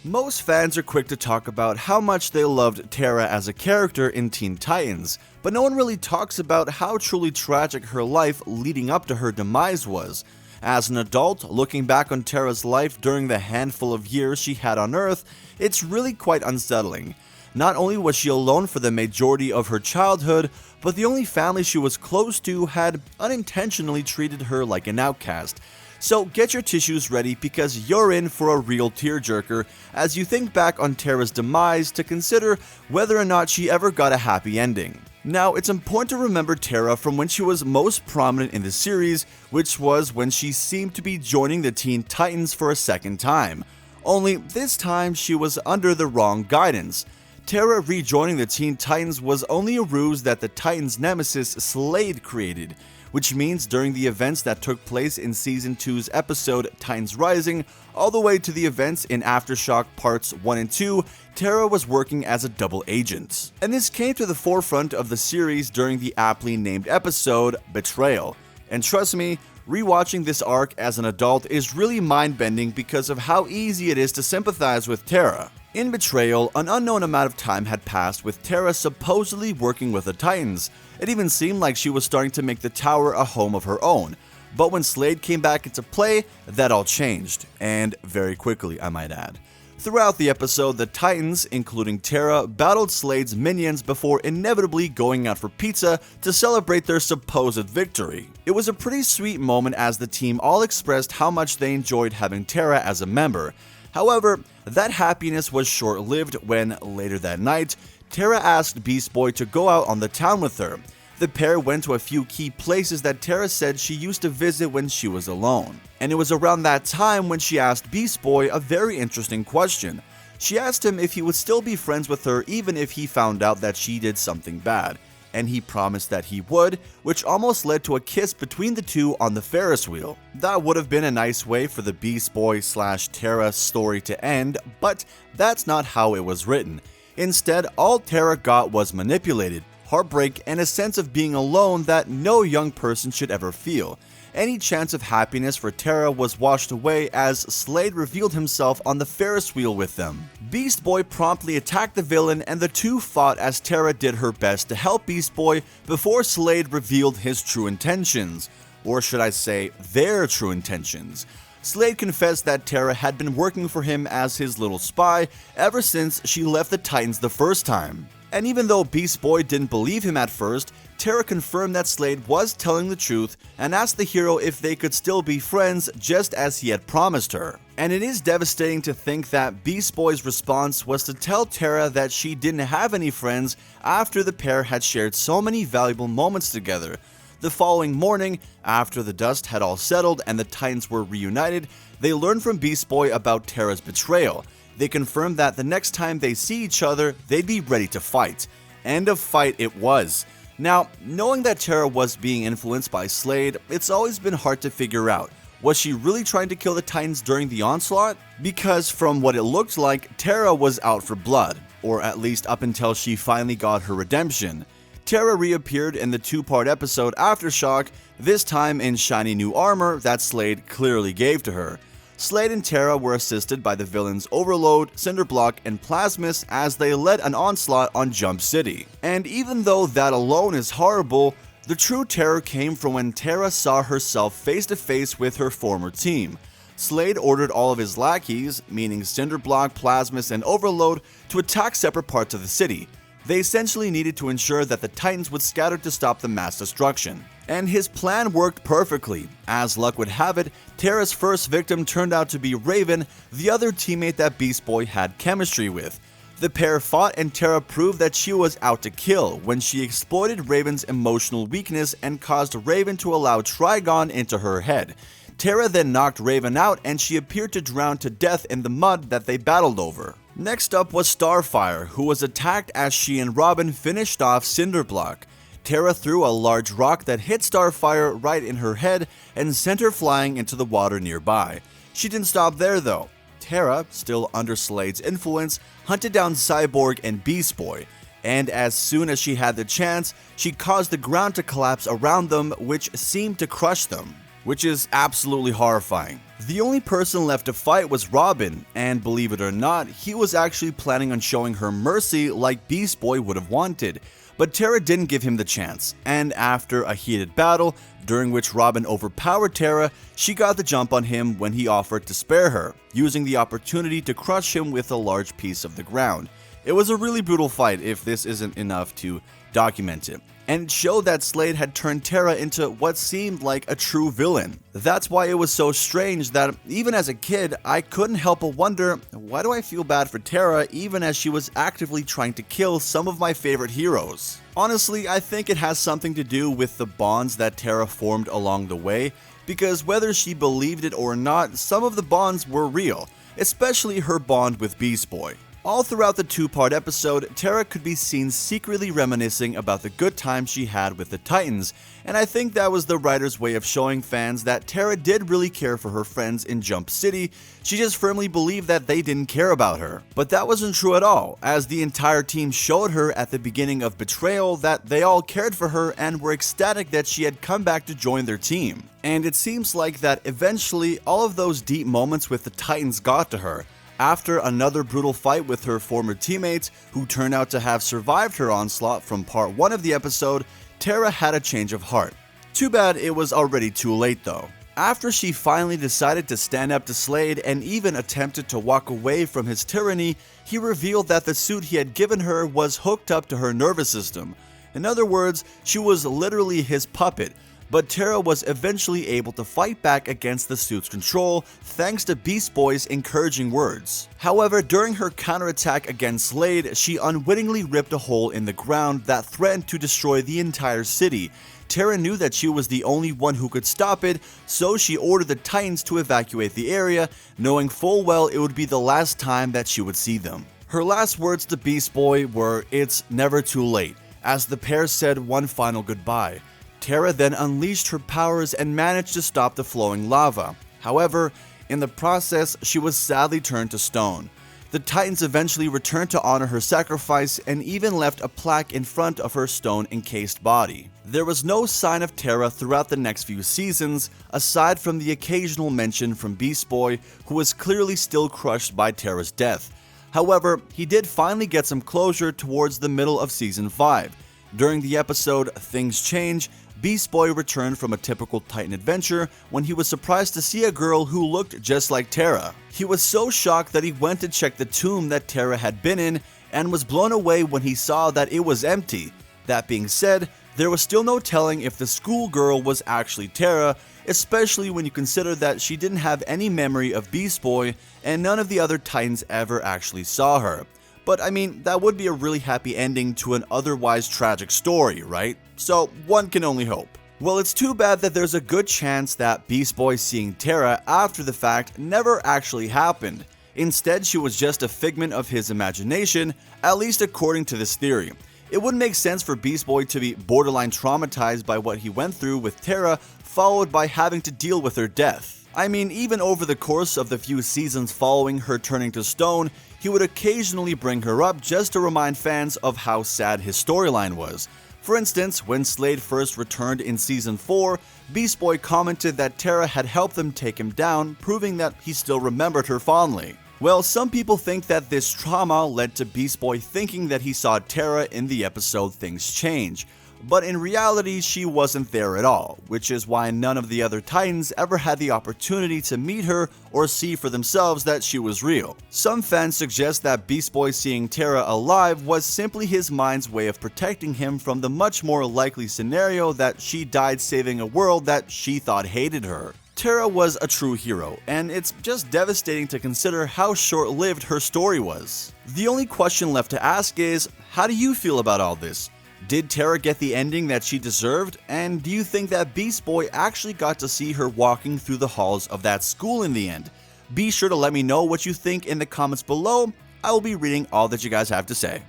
Most fans are quick to talk about how much they loved Terra as a character in Teen Titans, but no one really talks about how truly tragic her life leading up to her demise was. As an adult, looking back on Terra's life during the handful of years she had on Earth, it's really quite unsettling. Not only was she alone for the majority of her childhood, but the only family she was close to had unintentionally treated her like an outcast. So get your tissues ready because you're in for a real tearjerker as you think back on Terra's demise to consider whether or not she ever got a happy ending. Now, it's important to remember Terra from when she was most prominent in the series, which was when she seemed to be joining the Teen Titans for a second time. Only this time she was under the wrong guidance. Terra rejoining the Teen Titans was only a ruse that the Titans' nemesis Slade created, which means during the events that took place in Season 2's episode Titans Rising, all the way to the events in Aftershock Parts 1 and 2, Terra was working as a double agent. And this came to the forefront of the series during the aptly named episode, Betrayal. And trust me, rewatching this arc as an adult is really mind-bending because of how easy it is to sympathize with Terra. In Betrayal, an unknown amount of time had passed with Terra supposedly working with the Titans. It even seemed like she was starting to make the tower a home of her own. But when Slade came back into play, that all changed, and very quickly, I might add. Throughout the episode, the Titans, including Terra, battled Slade's minions before inevitably going out for pizza to celebrate their supposed victory. It was a pretty sweet moment as the team all expressed how much they enjoyed having Terra as a member. However, that happiness was short-lived when, later that night, Terra asked Beast Boy to go out on the town with her. The pair went to a few key places that Terra said she used to visit when she was alone. And it was around that time when she asked Beast Boy a very interesting question. She asked him if he would still be friends with her even if he found out that she did something bad. And he promised that he would, which almost led to a kiss between the two on the Ferris wheel. That would have been a nice way for the Beast Boy / Terra story to end, but that's not how it was written. Instead, all Terra got was manipulated, heartbreak, and a sense of being alone that no young person should ever feel. Any chance of happiness for Terra was washed away as Slade revealed himself on the Ferris wheel with them. Beast Boy promptly attacked the villain and the two fought as Terra did her best to help Beast Boy before Slade revealed his true intentions. Or should I say, their true intentions. Slade confessed that Terra had been working for him as his little spy ever since she left the Titans the first time. And even though Beast Boy didn't believe him at first, Terra confirmed that Slade was telling the truth and asked the hero if they could still be friends just as he had promised her. And it is devastating to think that Beast Boy's response was to tell Terra that she didn't have any friends after the pair had shared so many valuable moments together. The following morning, after the dust had all settled and the Titans were reunited, they learned from Beast Boy about Terra's betrayal. They confirmed that the next time they see each other, they'd be ready to fight. And a fight it was. Now, knowing that Terra was being influenced by Slade, it's always been hard to figure out. Was she really trying to kill the Titans during the onslaught? Because from what it looked like, Terra was out for blood, or at least up until she finally got her redemption. Terra reappeared in the two-part episode Aftershock, this time in shiny new armor that Slade clearly gave to her. Slade and Terra were assisted by the villains Overload, Cinderblock, and Plasmus as they led an onslaught on Jump City. And even though that alone is horrible, the true terror came from when Terra saw herself face to face with her former team. Slade ordered all of his lackeys, meaning Cinderblock, Plasmus, and Overload, to attack separate parts of the city. They essentially needed to ensure that the Titans would scatter to stop the mass destruction. And his plan worked perfectly. As luck would have it, Terra's first victim turned out to be Raven, the other teammate that Beast Boy had chemistry with. The pair fought and Terra proved that she was out to kill when she exploited Raven's emotional weakness and caused Raven to allow Trigon into her head. Terra then knocked Raven out and she appeared to drown to death in the mud that they battled over. Next up was Starfire, who was attacked as she and Robin finished off Cinderblock. Terra threw a large rock that hit Starfire right in her head and sent her flying into the water nearby. She didn't stop there though. Terra, still under Slade's influence, hunted down Cyborg and Beast Boy, and as soon as she had the chance, she caused the ground to collapse around them, which seemed to crush them. Which is absolutely horrifying. The only person left to fight was Robin, and believe it or not, he was actually planning on showing her mercy like Beast Boy would have wanted. But Terra didn't give him the chance, and after a heated battle, during which Robin overpowered Terra, she got the jump on him when he offered to spare her, using the opportunity to crush him with a large piece of the ground. It was a really brutal fight if this isn't enough to document it, and it showed that Slade had turned Terra into what seemed like a true villain. That's why it was so strange that even as a kid, I couldn't help but wonder, why do I feel bad for Terra even as she was actively trying to kill some of my favorite heroes? Honestly, I think it has something to do with the bonds that Terra formed along the way, because whether she believed it or not, some of the bonds were real, especially her bond with Beast Boy. All throughout the two-part episode, Terra could be seen secretly reminiscing about the good times she had with the Titans, and I think that was the writer's way of showing fans that Terra did really care for her friends in Jump City. She just firmly believed that they didn't care about her. But that wasn't true at all, as the entire team showed her at the beginning of Betrayal that they all cared for her and were ecstatic that she had come back to join their team. And it seems like that eventually all of those deep moments with the Titans got to her. After another brutal fight with her former teammates, who turned out to have survived her onslaught from part 1 of the episode, Terra had a change of heart. Too bad it was already too late though. After she finally decided to stand up to Slade and even attempted to walk away from his tyranny, he revealed that the suit he had given her was hooked up to her nervous system. In other words, she was literally his puppet. But Terra was eventually able to fight back against the suit's control thanks to Beast Boy's encouraging words. However, during her counterattack against Slade, she unwittingly ripped a hole in the ground that threatened to destroy the entire city. Terra knew that she was the only one who could stop it, so she ordered the Titans to evacuate the area, knowing full well it would be the last time that she would see them. Her last words to Beast Boy were, "It's never too late," as the pair said one final goodbye. Terra then unleashed her powers and managed to stop the flowing lava. However, in the process, she was sadly turned to stone. The Titans eventually returned to honor her sacrifice and even left a plaque in front of her stone-encased body. There was no sign of Terra throughout the next few seasons, aside from the occasional mention from Beast Boy, who was clearly still crushed by Terra's death. However, he did finally get some closure towards the middle of Season 5. During the episode Things Change, Beast Boy returned from a typical Titan adventure when he was surprised to see a girl who looked just like Terra. He was so shocked that he went to check the tomb that Terra had been in and was blown away when he saw that it was empty. That being said, there was still no telling if the schoolgirl was actually Terra, especially when you consider that she didn't have any memory of Beast Boy and none of the other Titans ever actually saw her. But I mean, that would be a really happy ending to an otherwise tragic story, right? So one can only hope. Well, it's too bad that there's a good chance that Beast Boy seeing Terra after the fact never actually happened. Instead, she was just a figment of his imagination, at least according to this theory. It wouldn't make sense for Beast Boy to be borderline traumatized by what he went through with Terra, followed by having to deal with her death. I mean, even over the course of the few seasons following her turning to stone, he would occasionally bring her up just to remind fans of how sad his storyline was. For instance, when Slade first returned in Season 4, Beast Boy commented that Terra had helped them take him down, proving that he still remembered her fondly. Well, some people think that this trauma led to Beast Boy thinking that he saw Terra in the episode Things Change. But in reality, she wasn't there at all, which is why none of the other Titans ever had the opportunity to meet her or see for themselves that she was real. Some fans suggest that Beast Boy seeing Terra alive was simply his mind's way of protecting him from the much more likely scenario that she died saving a world that she thought hated her. Terra was a true hero, and it's just devastating to consider how short-lived her story was. The only question left to ask is, how do you feel about all this? Did Terra get the ending that she deserved? And do you think that Beast Boy actually got to see her walking through the halls of that school in the end? Be sure to let me know what you think in the comments below. I will be reading all that you guys have to say.